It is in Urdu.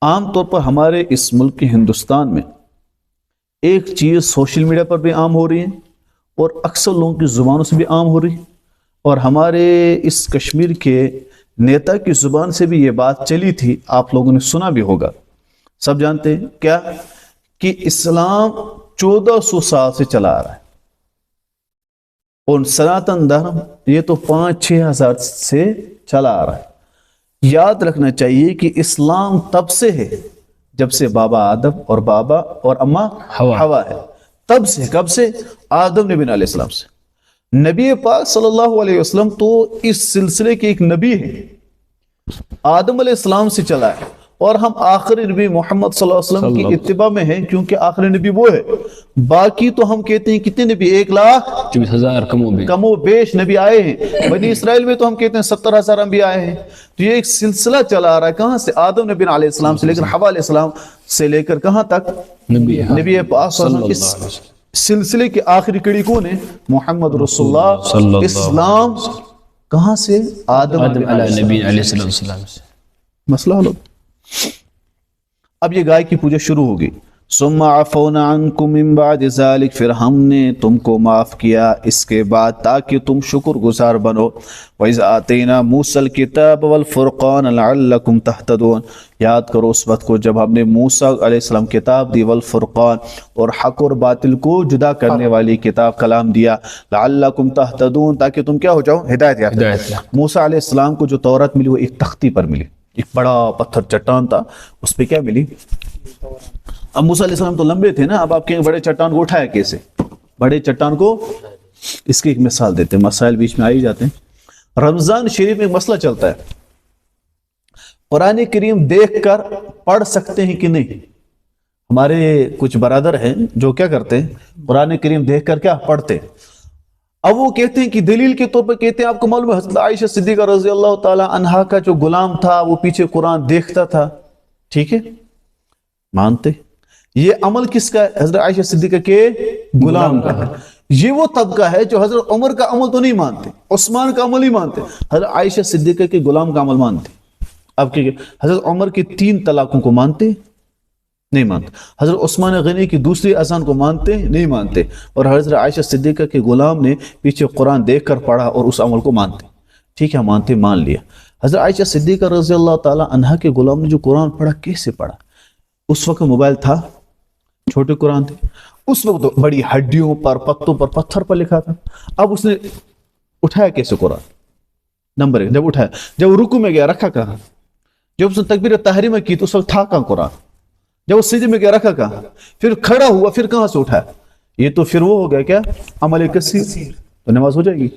عام طور پر ہمارے اس ملک کے ہندوستان میں ایک چیز سوشل میڈیا پر بھی عام ہو رہی ہے اور اکثر لوگوں کی زبانوں سے بھی عام ہو رہی ہے، اور ہمارے اس کشمیر کے نیتا کی زبان سے بھی یہ بات چلی تھی، آپ لوگوں نے سنا بھی ہوگا، سب جانتے ہیں کیا کہ اسلام 1400 سال سے چلا آ رہا ہے اور سناتن دھرم یہ تو 5-6 ہزار سے چلا آ رہا ہے۔ یاد رکھنا چاہیے کہ اسلام تب سے ہے جب سے بابا آدم اور بابا اور اماں حوا ہے، تب سے، کب سے؟ آدم نبی علیہ السلام سے۔ نبی پاک صلی اللہ علیہ وسلم تو اس سلسلے کے ایک نبی ہیں، آدم علیہ السلام سے چلا ہے، اور ہم آخری نبی محمد صلی اللہ علیہ وسلم کی اتباع میں ہیں، کیونکہ آخری نبی وہ ہے۔ باقی تو ہم کہتے ہیں کتنے نبی؟ 1,24,000 کم و بیش نبی آئے ہیں۔ بنی اسرائیل میں تو ہم کہتے ہیں 70,000 انبیاء آئے ہیں۔ تو یہ ایک سلسلہ چلا آ رہا ہے، کہاں سے؟ آدم نبی علیہ السلام سے لے کر حوا علیہ السلام سے لے کر کہاں تک؟ نبی پاک صلی اللہ علیہ وسلم۔ اس سلسلے کی آخری کڑی کون ہے؟ محمد رسول اللہ۔ اسلام کہاں سے؟ آدم نبی علیہ السلام سے۔ مسئلہ حل۔ اب یہ گائے کی پوجا شروع ہوگی۔ ثم عفونا عنکم من بعد ذلک، پھر ہم نے تم کو معاف کیا اس کے بعد تاکہ تم شکر گزار بنو۔ وَإِذْ آتَيْنَا مُوسَى الْكِتَابَ وَالْفُرْقَانَ لَعَلَّكُمْ تَهْتَدُونَ، یاد کرو اس وقت کو جب ہم نے موسیٰ علیہ السلام کتاب دی، والفرقان، اور حق اور باطل کو جدا کرنے والی کتاب کلام دیا، لَعَلَّكُمْ تَهْتَدُونَ، تاکہ تم کیا ہو جاؤ؟ ہدایت یافتہ۔ موسیٰ علیہ السلام کو جو تورات ملی وہ ایک تختی پر ملی، ایک بڑا پتھر چٹان تھا، اس پہ کیا ملی؟ اب موسیٰ علیہ السلام تو لمبے تھے نا، اب آپ کہیں بڑے چٹان کو اٹھایا کیسے؟ بڑے چٹان کو، اس کی ایک مثال دیتے ہیں، مسائل بیچ میں آئی جاتے ہیں۔ رمضان شریف میں ایک مسئلہ چلتا ہے، قرآن کریم دیکھ کر پڑھ سکتے ہیں کہ نہیں؟ ہمارے کچھ برادر ہیں جو کیا کرتے ہیں، قرآن کریم دیکھ کر کیا پڑھتے ہیں۔ اب وہ کہتے ہیں کہ دلیل کے طور پر کہتے ہیں، آپ کو معلوم ہے حضرت عائشہ صدیقہ رضی اللہ تعالی عنہا کا جو غلام تھا وہ پیچھے قرآن دیکھتا تھا، ٹھیک ہے، مانتے۔ یہ عمل کس کا ہے؟ حضرت عائشہ صدیقہ کے غلام کا ہے۔ یہ وہ طبقہ ہے جو حضرت عمر کا عمل تو نہیں مانتے، عثمان کا عمل نہیں مانتے، حضرت عائشہ صدیقہ کے غلام کا عمل مانتے۔ اب کہ حضرت عمر کی 3 طلاقوں کو مانتے؟ نہیں مانتے۔ حضرت عثمان غنی کی دوسری اذان کو مانتے؟ نہیں مانتے۔ اور حضرت عائشہ صدیقہ کے غلام نے پیچھے قرآن دیکھ کر پڑھا اور اس عمل کو مانتے، ٹھیک ہے، مانتے، مان لیا۔ حضرت عائشہ صدیقہ رضی اللہ تعالی عنہا کے غلام نے جو قرآن پڑھا، کیسے پڑھا؟ اس وقت موبائل تھا، چھوٹے قرآن تھے، اس وقت تو بڑی ہڈیوں پر، پتوں پر، پتھر پر لکھا تھا۔ اب اس نے اٹھایا کیسے قرآن؟ نمبر 1، جب اٹھایا، جب وہ رکوع میں گیا رکھا کہاں؟ جب اس نے تکبیر تحریمہ کی تو اس وقت تھا کہاں قرآن؟ جب وہ سجدے میں گیا رکھا کہاں؟ پھر کھڑا ہوا، پھر کہاں سے اٹھایا؟ یہ تو پھر وہ ہو گیا کیا؟ عمل کثیر، تو نماز ہو جائے گی؟